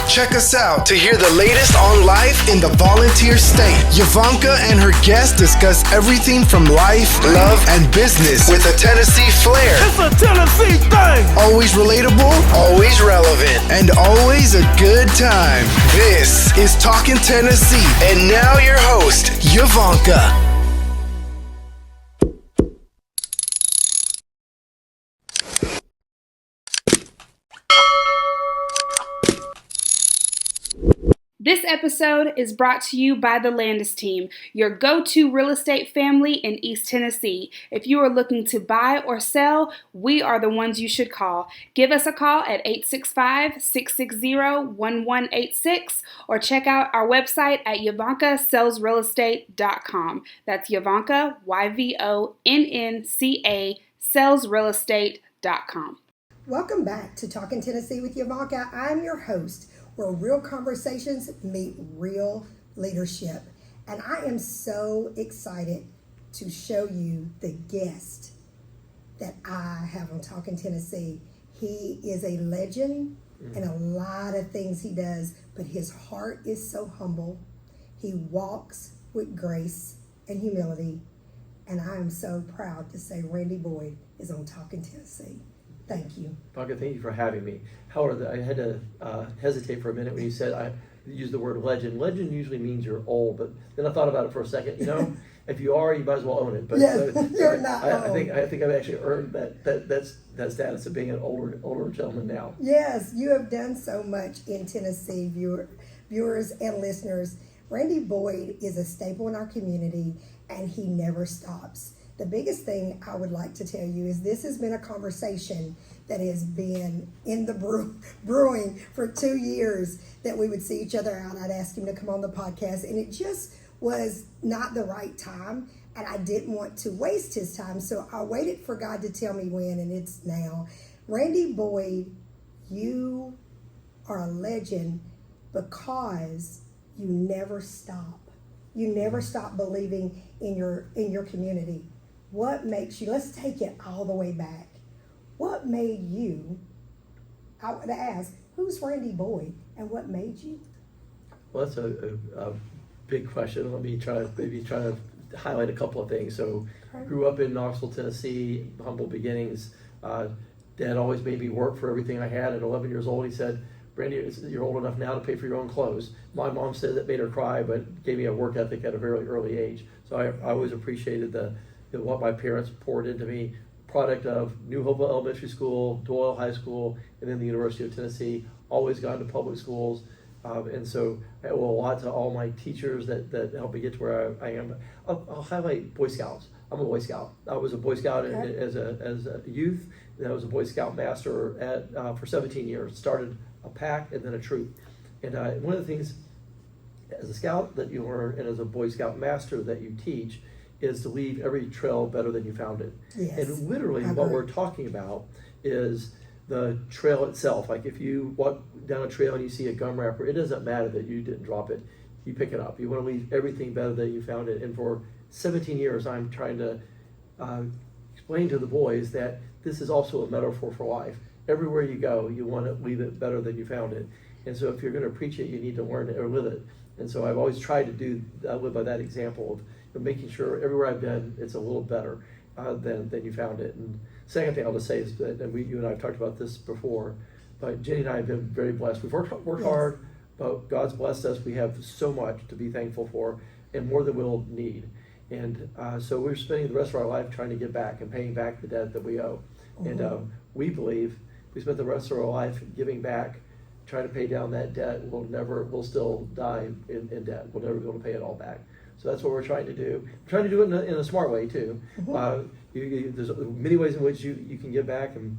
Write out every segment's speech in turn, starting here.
Check us out to hear the latest on life in the volunteer state. Yvonnca and her guests discuss everything from life, love, and business with a Tennessee flair. It's a Tennessee thing! Always relatable, always relevant, and always a good time. This is Talking Tennessee, and now your host, Yvonnca. This episode is brought to you by the Landes team, your go-to real estate family in East Tennessee. If you are looking to buy or sell, we are the ones you should call. Give us a call at 865-660-1186 or check out our website at YvoncaSellsRealEstate.com. That's Yvonnca, YVONNCA, sellsrealestate.com. Welcome back to Talking Tennessee with Yvonnca. I'm your host, where real conversations meet real leadership. And I am so excited to show you the guest that I have on Talking Tennessee. He is a legend in a lot of things he does, but his heart is so humble. He walks with grace and humility. And I am so proud to say Randy Boyd is on Talking Tennessee. Thank you. Yvonnca, thank you for having me. However, I had to hesitate for a minute when you said I used the word legend. Legend usually means you're old, but then I thought about it for a second. You know, if you are, you might as well own it. But yes, you're not old. I think I've actually earned that status of being an older gentleman now. Yes, you have done so much in Tennessee, viewers and listeners. Randy Boyd is a staple in our community, and he never stops. The biggest thing I would like to tell you is this has been a conversation that has been in the brewing for 2 years, that we would see each other out. I'd ask him to come on the podcast, and it just was not the right time, and I didn't want to waste his time, so I waited for God to tell me when, and it's now. Randy Boyd, you are a legend because you never stop. You never stop believing in your community. What makes you, let's take it all the way back. What made you, I would ask, who's Randy Boyd and what made you? Well, that's a big question. Let me try to highlight a couple of things. So, grew up in Knoxville, Tennessee, humble beginnings. Dad always made me work for everything I had. At 11 years old, he said, Randy, you're old enough now to pay for your own clothes. My mom said that made her cry, but gave me a work ethic at a very early age. So I always appreciated what my parents poured into me. Product of New Hope Elementary School, Doyle High School, and then the University of Tennessee. Always gone to public schools. And so I owe a lot to all my teachers that helped me get to where I am. I'll highlight Boy Scouts. I'm a Boy Scout. I was a Boy Scout as a youth. Then I was a Boy Scout master for 17 years. Started a pack and then a troop. And one of the things as a scout that you learn, and as a Boy Scout master that you teach, is to leave every trail better than you found it. Yes, and literally what we're talking about is the trail itself. Like if you walk down a trail and you see a gum wrapper, it doesn't matter that you didn't drop it. You pick it up. You want to leave everything better than you found it. And for 17 years, I'm trying to explain to the boys that this is also a metaphor for life. Everywhere you go, you want to leave it better than you found it. And so if you're going to preach it, you need to learn it or live it. And so I've always tried to live by that example of making sure everywhere I've been, it's a little better than you found it. And second thing I'll just say is that, and you and I have talked about this before, but Jenny and I have been very blessed. We've worked hard, but God's blessed us. We have so much to be thankful for, and more than we'll need. And so we're spending the rest of our life trying to get back and paying back the debt that we owe. Mm-hmm. And we believe we spent the rest of our life giving back, trying to pay down that debt. We'll still die in debt. We'll never be able to pay it all back. So that's what we're trying to do. We're trying to do it in a smart way too. Mm-hmm. There's many ways in which you can give back, and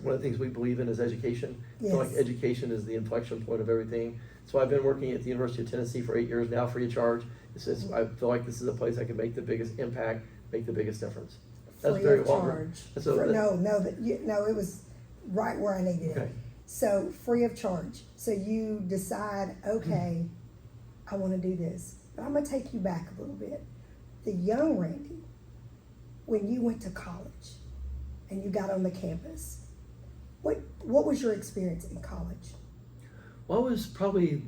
one of the things we believe in is education. Yes. I feel like education is the inflection point of everything. So I've been working at the University of Tennessee for 8 years now, free of charge. I feel like this is a place I can make the biggest impact, make the biggest difference. That's free very of long. charge. No, it was right where I needed it. So free of charge. So you decide, okay, I want to do this. But I'm going to take you back a little bit. The young Randy, when you went to college and you got on the campus, what was your experience in college? Well, I was probably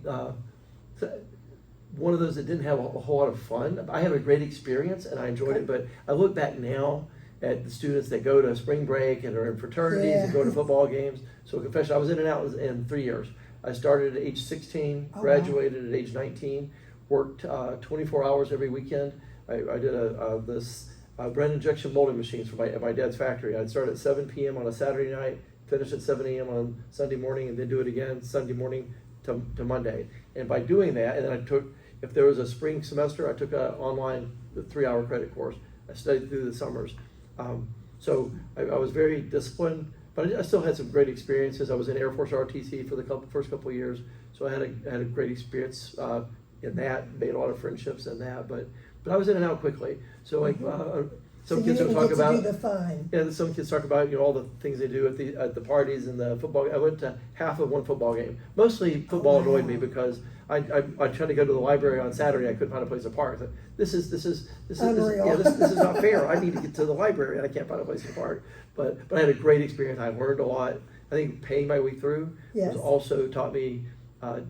one of those that didn't have a whole lot of fun. I had a great experience and I enjoyed it, but I look back now at the students that go to spring break and are in fraternities and go to football games. So confession, I was in and out in 3 years. I started at age 16, graduated at age 19, worked 24 hours every weekend. I did this bread injection molding machines for my dad's factory. I'd start at 7 p.m. on a Saturday night, finish at 7 a.m. on Sunday morning, and then do it again Sunday morning to Monday. And by doing that, and then if there was a spring semester, I took an online 3-hour credit course. I studied through the summers. So I was very disciplined, but I still had some great experiences. I was in Air Force ROTC for the first couple of years, so I had a great experience in that. Made a lot of friendships in that, but I was in and out quickly. So like some kids would talk about the fun. Yeah, some kids talk about all the things they do at the parties and the football. I went to half of one football game. Mostly football annoyed me because I tried to go to the library on Saturday. I couldn't find a place to park. I thought, this is not fair. I need to get to the library and I can't find a place to park. But I had a great experience. I learned a lot. I think paying my way through was also taught me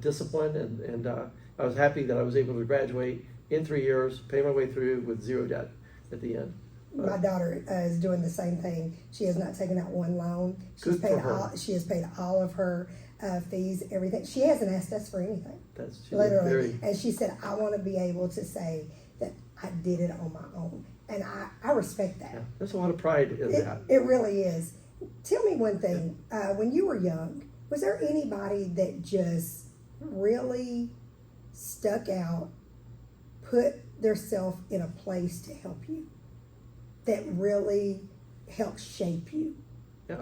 discipline, and I was happy that I was able to graduate in 3 years, pay my way through with zero debt at the end. My daughter is doing the same thing. She has not taken out one loan. She has paid all of her fees, everything. She hasn't asked us for anything. Literally. And she said, I want to be able to say that I did it on my own. And I respect that. Yeah, there's a lot of pride in that. It really is. Tell me one thing. When you were young, was there anybody that just really stuck out, put theirself in a place to help you, that really helped shape you? Yeah,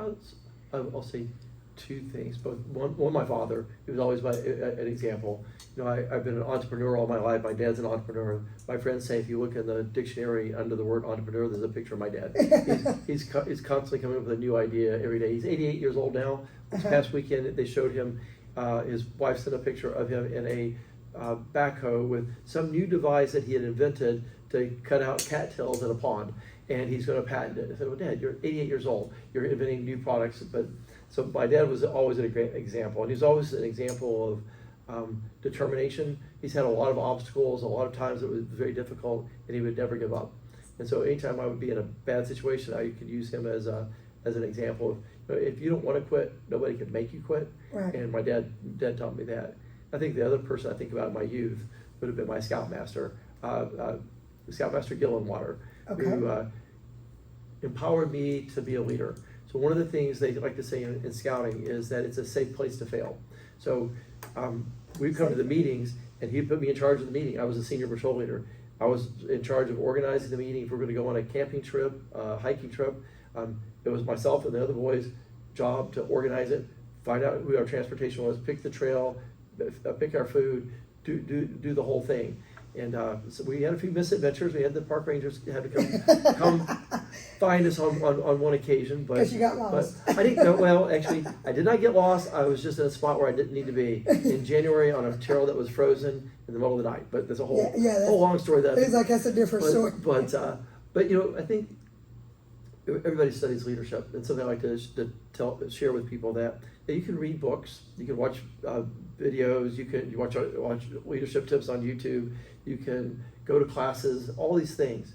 I'll say two things. Both one, my father, he was always an example. I've been an entrepreneur all my life. My dad's an entrepreneur. My friends say if you look in the dictionary under the word entrepreneur, there's a picture of my dad. He's constantly coming up with a new idea every day. He's 88 years old now. This past weekend, they showed him, his wife sent a picture of him in a backhoe with some new device that he had invented to cut out cattails in a pond, and he's going to patent it. I said, well, Dad, you're 88 years old. You're inventing new products. So my dad was always a great example, and he's always an example of determination. He's had a lot of obstacles, a lot of times it was very difficult, and he would never give up. And so anytime I would be in a bad situation, I could use him as an example of, if you don't want to quit, nobody can make you quit. Right. And my dad taught me that. I think the other person I think about in my youth would have been my scoutmaster, Scoutmaster Gillenwater, who empowered me to be a leader. So one of the things they like to say in scouting is that it's a safe place to fail. So we'd come to the meetings, and he'd put me in charge of the meeting. I was a senior patrol leader. I was in charge of organizing the meeting. If we were going to go on a camping trip, hiking trip, it was myself and the other boys' job to organize it, find out who our transportation was, pick the trail, pick our food, do the whole thing. And so we had a few misadventures. We had the park rangers had to come find us on one occasion. Because you got lost. But I didn't know. Well, actually, I did not get lost. I was just in a spot where I didn't need to be in January on a trail that was frozen in the middle of the night. But there's a whole long story. That's a different story. But I think everybody studies leadership, and something I like to share with people that you can read books, you can watch videos, you watch leadership tips on YouTube, you can go to classes, all these things.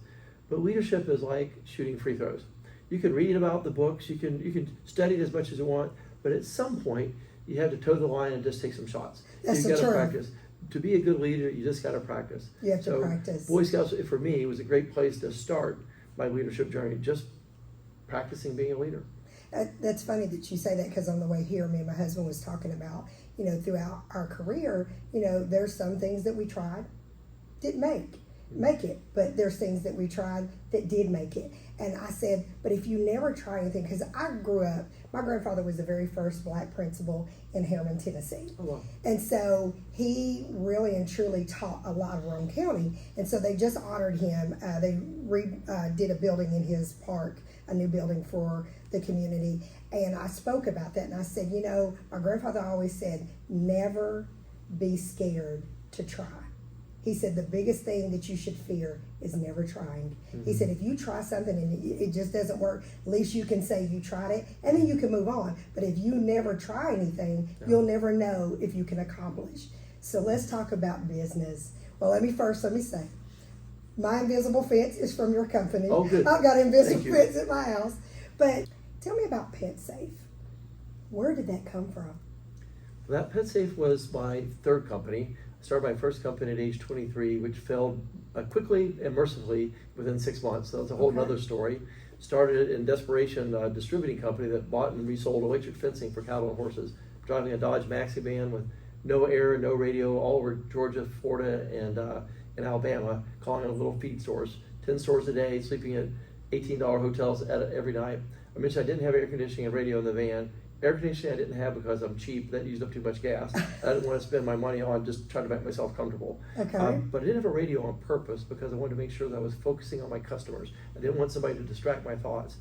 But leadership is like shooting free throws. You can read about the books, you can study it as much as you want, but at some point you have to toe the line and just take some shots. That's you got to true. Practice. To be a good leader, you just got to practice. You have to practice. Boy Scouts, for me, was a great place to start my leadership journey, just practicing being a leader. That's funny that you say that, because on the way here, me and my husband was talking about, throughout our career, there's some things that we tried, didn't make it, but there's things that we tried that did make it. And I said, but if you never try anything, because I grew up, my grandfather was the very first black principal in Harriman, Tennessee. Oh, wow. And so he really and truly taught a lot of Rome County. And so they just honored him. They did a building in his park, a new building for the community. And I spoke about that, and I said, my grandfather always said, never be scared to try. He said the biggest thing that you should fear is never trying. He said if you try something and it just doesn't work, at least you can say you tried it, and then you can move on. But if you never try anything, you'll never know if you can accomplish. So let's talk about business. Well, let me say, my invisible fence is from your company. Oh, good. I've got invisible fence at my house. But tell me about PetSafe. Where did that come from? That PetSafe was my third company. I started my first company at age 23, which failed quickly and mercifully within 6 months. So that's a whole nother story. Started in desperation, a distributing company that bought and resold electric fencing for cattle and horses. Driving a Dodge Maxi van with no air, no radio, all over Georgia, Florida, and Alabama, calling on little feed stores. 10 stores a day, sleeping at $18 hotels every night. I mentioned I didn't have air conditioning and radio in the van. Air conditioning I didn't have because I'm cheap. That used up too much gas. I didn't want to spend my money on just trying to make myself comfortable. Okay. But I didn't have a radio on purpose because I wanted to make sure that I was focusing on my customers. I didn't want somebody to distract my thoughts.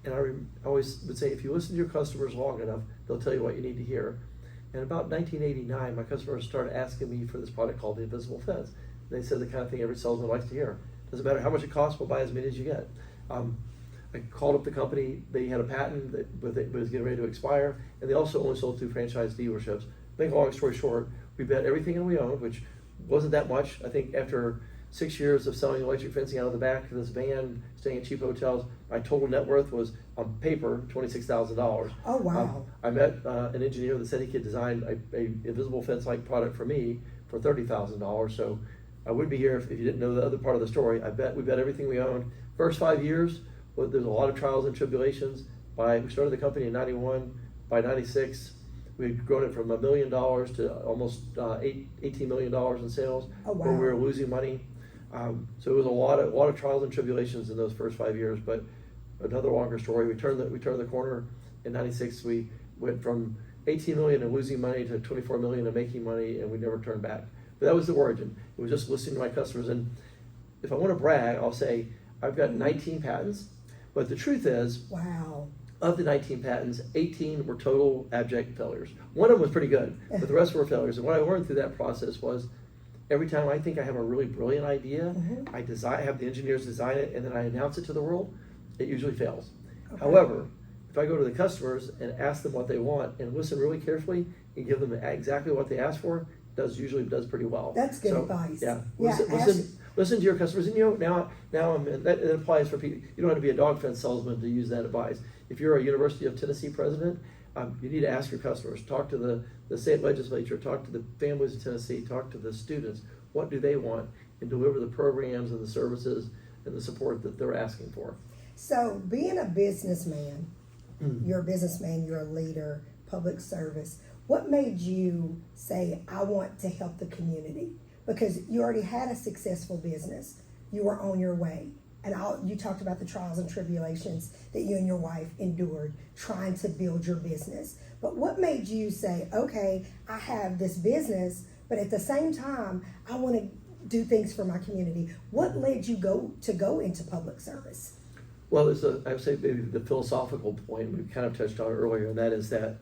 And I always would say, if you listen to your customers long enough, they'll tell you what you need to hear. And about 1989, my customers started asking me for this product called the Invisible Fence. They said the kind of thing every salesman likes to hear. Doesn't matter how much it costs, we'll buy as many as you get. I called up the company. They had a patent that was getting ready to expire, and they also only sold through franchise dealerships. Make a long story short, we bet everything that we owned, which wasn't that much. I think after 6 years of selling electric fencing out of the back of this van, staying at cheap hotels, my total net worth was, on paper, $26,000. Oh, wow. I met an engineer that said he could design a invisible fence-like product for me for $30,000. So I wouldn't be here if you didn't know the other part of the story. We bet everything we owned. First 5 years, well, there's a lot of trials and tribulations. We started the company in 91. By 96, we'd grown it from $1 million to almost $18 million in sales. Oh, wow. Where we were losing money. So it was a lot of trials and tribulations in those first 5 years. But another longer story. We turned the corner in 96. We went from 18 million and losing money to 24 million and making money, and we never turned back. But that was the origin. It was just listening to my customers. And if I want to brag, I'll say I've got 19 patents. But the truth is, wow, of the 19 patents, 18 were total abject failures. One of them was pretty good, but the rest were failures. And what I learned through that process was, every time I think I have a really brilliant idea, I have the engineers design it, and then I announce it to the world, it usually fails. Okay. However, if I go to the customers and ask them what they want and listen really carefully and give them exactly what they ask for, usually does pretty well. That's good advice. Yeah. Yeah. Listen to your customers, and now that applies for people. You don't have to be a dog fence salesman to use that advice. If you're a University of Tennessee president, you need to ask your customers. Talk to the state legislature. Talk to the families of Tennessee. Talk to the students. What do they want? And deliver the programs and the services and the support that they're asking for. So, being a businessman, you're a businessman. You're a leader, public service. What made you say, I want to help the community? Because you already had a successful business. You were on your way. And you talked about the trials and tribulations that you and your wife endured trying to build your business. But what made you say, okay, I have this business, but at the same time, I want to do things for my community? What led you to go into public service? Well, I would say maybe the philosophical point we kind of touched on earlier, and that is that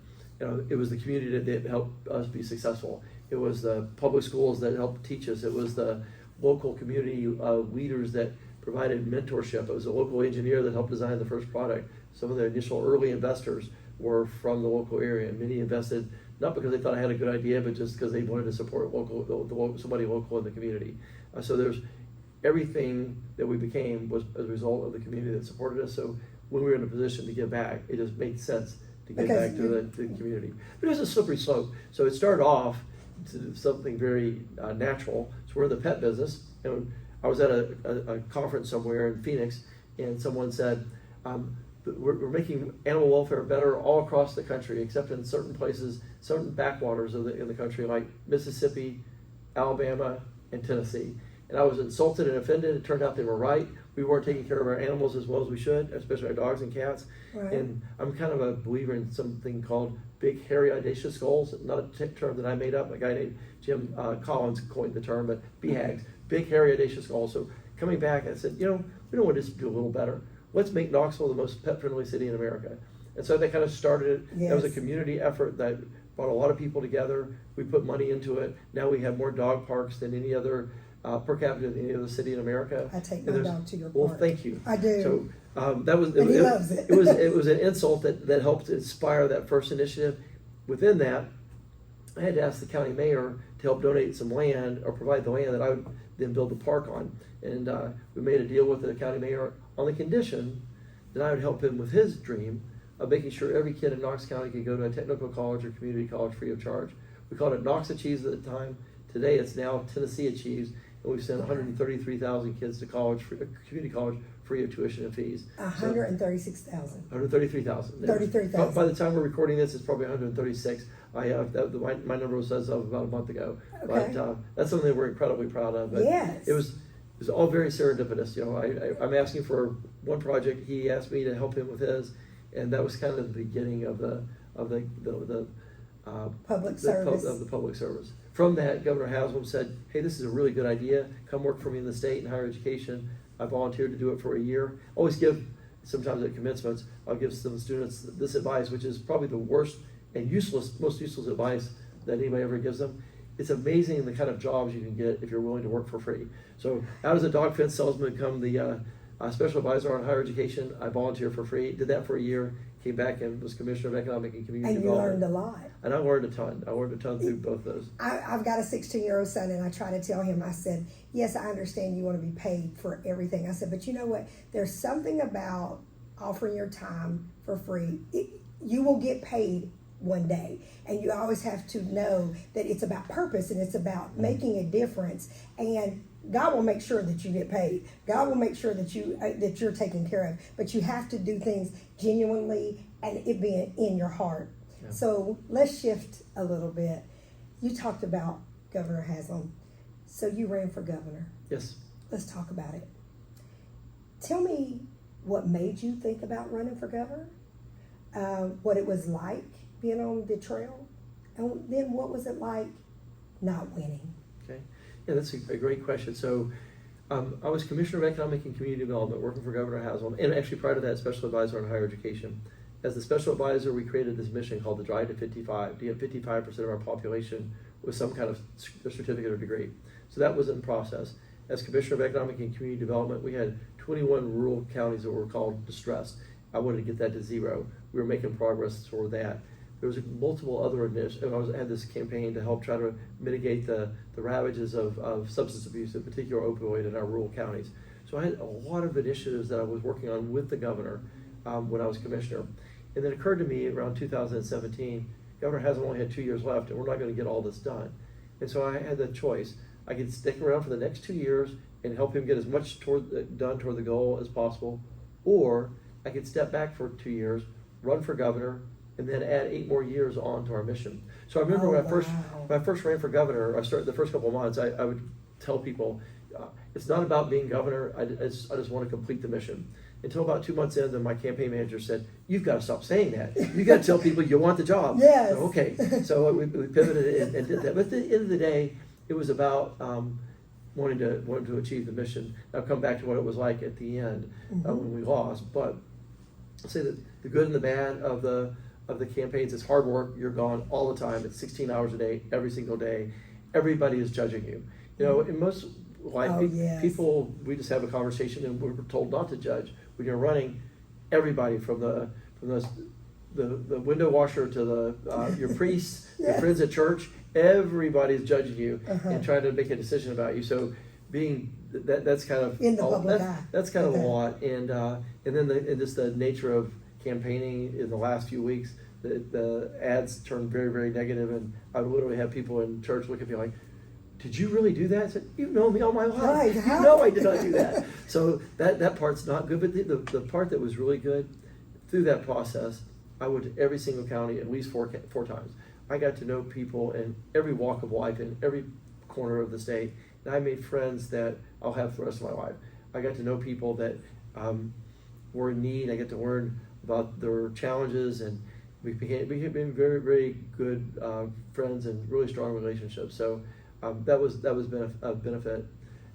it was the community that helped us be successful. It was the public schools that helped teach us. It was the local community leaders that provided mentorship. It was a local engineer that helped design the first product. Some of the initial early investors were from the local area, and many invested not because they thought I had a good idea, but just because they wanted to support somebody local in the community. So there's everything that we became was as a result of the community that supported us. So when we were in a position to give back, it just made sense to give back to the community. But it was a slippery slope. So it started off to something very natural. So we're in the pet business, and I was at a conference somewhere in Phoenix, and someone said, we're making animal welfare better all across the country, except in certain places, certain backwaters in the country, like Mississippi, Alabama, and Tennessee. And I was insulted and offended. It turned out they were right. We weren't taking care of our animals as well as we should, especially our dogs and cats. Right. And I'm kind of a believer in something called big, hairy, audacious goals. Not a term that I made up. A guy named Jim Collins coined the term, but BHAGs, big, hairy, audacious goals. So coming back, I said, we don't want to just do a little better. Let's make Knoxville the most pet-friendly city in America. And so that kind of started it. Yes. That was a community effort that brought a lot of people together. We put money into it. Now we have more dog parks than any other per capita than any other city in America. I take And my there's- dog to your Well, park. thank you. I do. So that was And he loves it. it was an insult that helped inspire that first initiative. Within that, I had to ask the county mayor to help donate some land or provide the land that I would then build the park on. And we made a deal with the county mayor on the condition that I would help him with his dream of making sure every kid in Knox County could go to a technical college or community college free of charge. We called it Knox Achieves at the time. Today it's now Tennessee Achieves, and we've sent 133,000 kids to college, community college, free of tuition and fees. 136,000. 133,000. 33,000. By the time we're recording this, it's probably 136. I have my number was as of about a month ago. Okay. But that's something that we're incredibly proud of. But Yes. It was all very serendipitous. You know, I'm asking for one project. He asked me to help him with his, and that was kind of the beginning of the Public service. of the public service. From that, Governor Haslam said, "Hey, this is a really good idea. Come work for me in the state in higher education." I volunteered to do it for a year. Always give, sometimes at commencements, I'll give some students this advice, which is probably the worst and most useless advice that anybody ever gives them. It's amazing the kind of jobs you can get if you're willing to work for free. So out as a dog fence salesman, become the special advisor on higher education. I volunteered for free, did that for a year, came back and was commissioner of economic and community And you development. learned a lot. And I learned a ton. I learned a ton through both those. I've got a 16-year-old son, and I try to tell him, I said, yes, I understand you want to be paid for everything. I said, but you know what? There's something about offering your time for free. You will get paid one day, and you always have to know that it's about purpose and it's about making a difference, and God will make sure that you get paid. God will make sure that you're taken care of, but you have to do things genuinely and it being in your heart. Yeah. So let's shift a little bit. You talked about Governor Haslam. So you ran for governor. Yes. Let's talk about it. Tell me what made you think about running for governor, what it was like being on the trail, and then what was it like not winning? Okay. Yeah, that's a great question. So I was Commissioner of Economic and Community Development working for Governor Haslam, and actually prior to that, Special Advisor on Higher Education. As the Special Advisor, we created this mission called the Drive to 55, to get 55% of our population with some kind of certificate or degree. So that was in process. As Commissioner of Economic and Community Development, we had 21 rural counties that were called distressed. I wanted to get that to 0. We were making progress toward that. There was multiple other initiatives. I had this campaign to help try to mitigate the ravages of substance abuse, in particular opioid, in our rural counties. So I had a lot of initiatives that I was working on with the governor when I was commissioner. And then it occurred to me around 2017, Governor Haslam only had 2 years left, and we're not going to get all this done. And so I had the choice. I could stick around for the next 2 years and help him get as much done toward the goal as possible, or I could step back for 2 years, run for governor, and then add 8 more years on to our mission. So I remember when I first ran for governor, I started the first couple of months, I would tell people, it's not about being governor, I just want to complete the mission. Until about 2 months in, then my campaign manager said, you've got to stop saying that. You got to tell people you want the job. Yes. So, okay, so we pivoted and did that. But at the end of the day, it was about wanting to achieve the mission. I'll come back to what it was like at the end when we lost. But I'll say that the good and the bad of the campaigns, it's hard work. You're gone all the time. It's 16 hours a day, every single day. Everybody is judging you. You know, in most life, people, we just have a conversation and we're told not to judge. When you're running, everybody from the window washer to your priest, your friends at church, everybody's judging you and trying to make a decision about you. So being that's kind of in the public eye. That's kind of a lot. And then just the nature of campaigning in the last few weeks, the ads turned very, very negative, and I would literally have people in church look at me like, did you really do that? I said, you've known me all my life. Right. You know I did not do that. So that part's not good. But the part that was really good, through that process, I went to every single county at least four times. I got to know people in every walk of life, in every corner of the state. And I made friends that I'll have for the rest of my life. I got to know people that were in need. I got to learn about their challenges, and we became very, very good friends and really strong relationships. So that was been a benefit.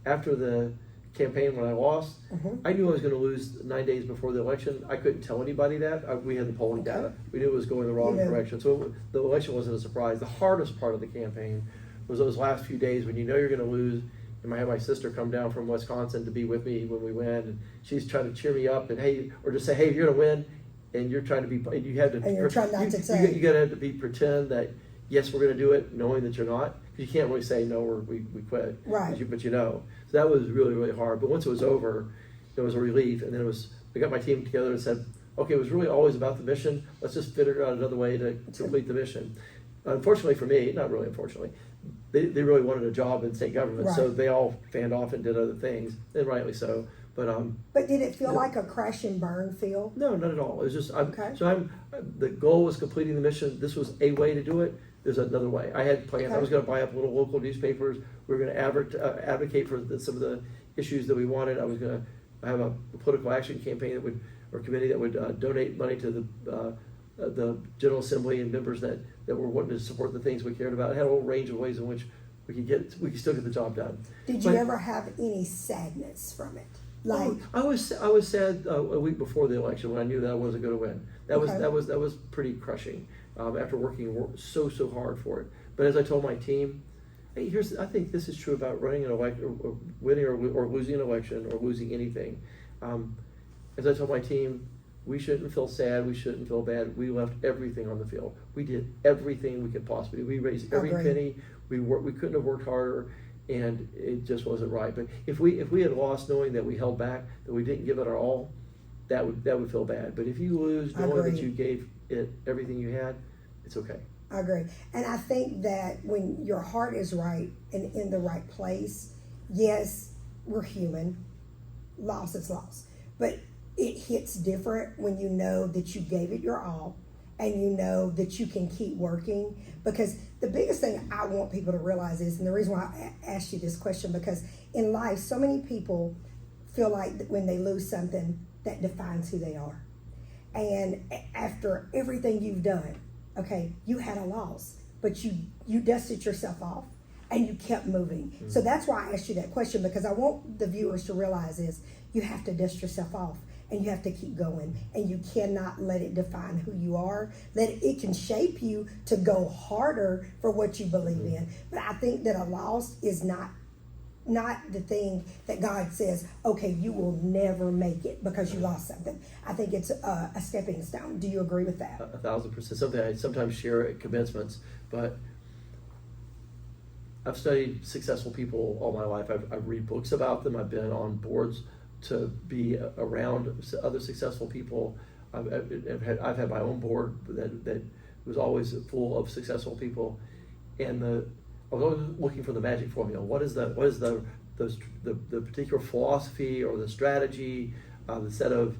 After the campaign, when I lost, I knew I was going to lose 9 days before the election. I couldn't tell anybody that. We had the polling data. We knew it was going the wrong direction. So the election wasn't a surprise. The hardest part of the campaign was those last few days when you know you're going to lose, And I had my sister come down from Wisconsin to be with me when we win, and she's trying to cheer me up and hey, or just say, hey, you're gonna win, and you're trying to be, and you have to, and you're trying not to say, you gotta have to be pretend that yes, we're gonna do it, knowing that you're not, because you can't really say no or we quit, right? But you know, so that was really really hard. But once it was over, it was a relief, and then we got my team together and said, okay, it was really always about the mission. Let's just figure out another way to complete the mission. Unfortunately for me, not really unfortunately, they really wanted a job in state government, right. So they all fanned off and did other things, and rightly so. But did it feel like a crash and burn feel? No, not at all. It was just okay. So the goal was completing the mission. This was a way to do it. There's another way. I had plans. Okay. I was going to buy up little local newspapers. We were going to advocate for some of the issues that we wanted. I was going to have a political action campaign or committee that would donate money to the General Assembly and members that were wanting to support the things we cared about. It had a whole range of ways in which we could still get the job done. Did you ever have any sadness from it? Like I was sad a week before the election when I knew that I wasn't going to win. That was pretty crushing after working so hard for it. But as I told my team, hey, I think this is true about running an election, or winning or losing an election or losing anything. As I told my team, we shouldn't feel sad. We shouldn't feel bad. We left everything on the field. We did everything we could possibly do. We raised every penny. We couldn't have worked harder, and it just wasn't right. But if we had lost knowing that we held back, that we didn't give it our all, that would feel bad. But if you lose knowing that you gave it everything you had, it's okay. I agree. And I think that when your heart is right and in the right place, yes, we're human. Loss is loss. But it hits different when you know that you gave it your all and you know that you can keep working. Because the biggest thing I want people to realize is, and the reason why I asked you this question, because in life, so many people feel like that when they lose something, that defines who they are. And after everything you've done, okay, you had a loss, but you dusted yourself off and you kept moving. Mm-hmm. So that's why I asked you that question, because I want the viewers to realize is you have to dust yourself off and you have to keep going, and you cannot let it define who you are. It can shape you to go harder for what you believe mm-hmm. in. But I think that a loss is not the thing that God says, okay, you will never make it because you lost something. I think it's a stepping stone. Do you agree with that? 1,000%. Something I sometimes share at commencements, but I've studied successful people all my life. I've read books about them. I've been on boards to be around other successful people. I've had my own board that was always full of successful people, and I was always looking for the magic formula. What is the particular philosophy or the strategy, the set of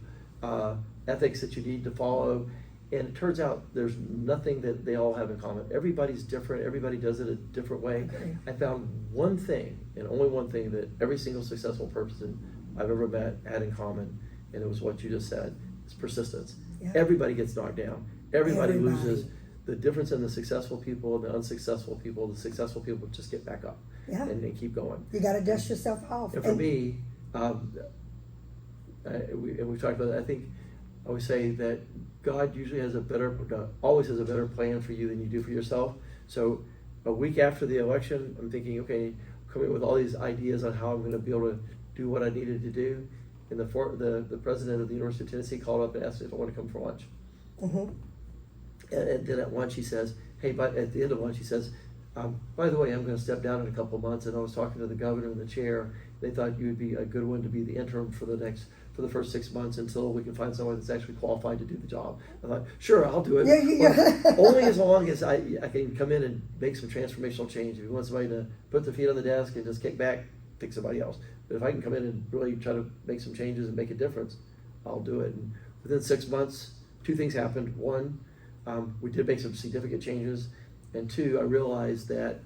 ethics that you need to follow? And it turns out there's nothing that they all have in common. Everybody's different. Everybody does it a different way. Okay. I found one thing, and only one thing, that every single successful person I've ever met had in common, and it was what you just said. It's persistence. Yeah. Everybody gets knocked down. Everybody loses. The difference in the successful people and the unsuccessful people, the successful people just get back up and keep going. You got to dust yourself off. And for me, we've talked about that. I think I always say that God usually always has a better plan for you than you do for yourself. So a week after the election, I'm thinking, okay, coming up with all these ideas on how I'm going to be able to do what I needed to do. And the president of the University of Tennessee called up and asked me if I want to come for lunch. Mm-hmm. And then at lunch he says, hey, but at the end of lunch he says, by the way, I'm going to step down in a couple of months, and I was talking to the governor and the chair. They thought you would be a good one to be the interim for the first 6 months until we can find someone that's actually qualified to do the job. I thought, sure, I'll do it. Yeah. Only as long as I can come in and make some transformational change. If you want somebody to put their feet on the desk and just kick back, pick somebody else. But if I can come in and really try to make some changes and make a difference, I'll do it. And within 6 months, 2 things happened. One, we did make some significant changes, and 2, I realized that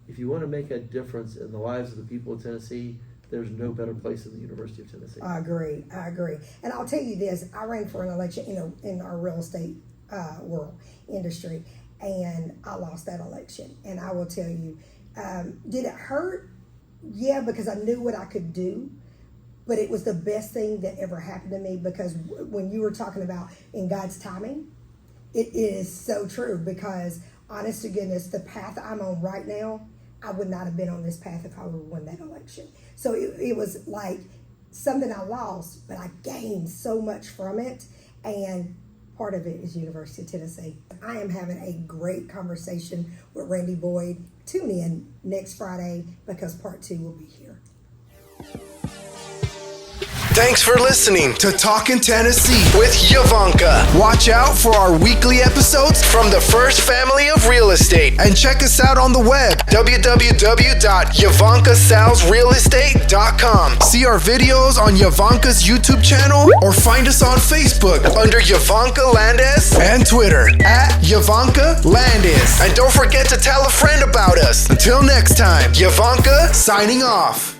if you want to make a difference in the lives of the people of Tennessee, there's no better place than the University of Tennessee. I agree. And I'll tell you this, I ran for an election in our real estate world industry, and I lost that election. And I will tell you, did it hurt? Yeah, because I knew what I could do, but it was the best thing that ever happened to me, because when you were talking about in God's timing, it is so true, because honest to goodness, the path I'm on right now, I would not have been on this path if I would have won that election. So it was like something I lost, but I gained so much from it. And part of it is University of Tennessee. I am having a great conversation with Randy Boyd. Tune in next Friday because part 2 will be here. Thanks for listening to Talkin' Tennessee with Yvonnca. Watch out for our weekly episodes from the first family of real estate and check us out on the web, www.yvoncasalesrealestate.com. See our videos on Yvonca's YouTube channel or find us on Facebook under Yvonnca Landes and Twitter @Yvonnca Landes. And don't forget to tell a friend about us. Until next time, Yvonnca signing off.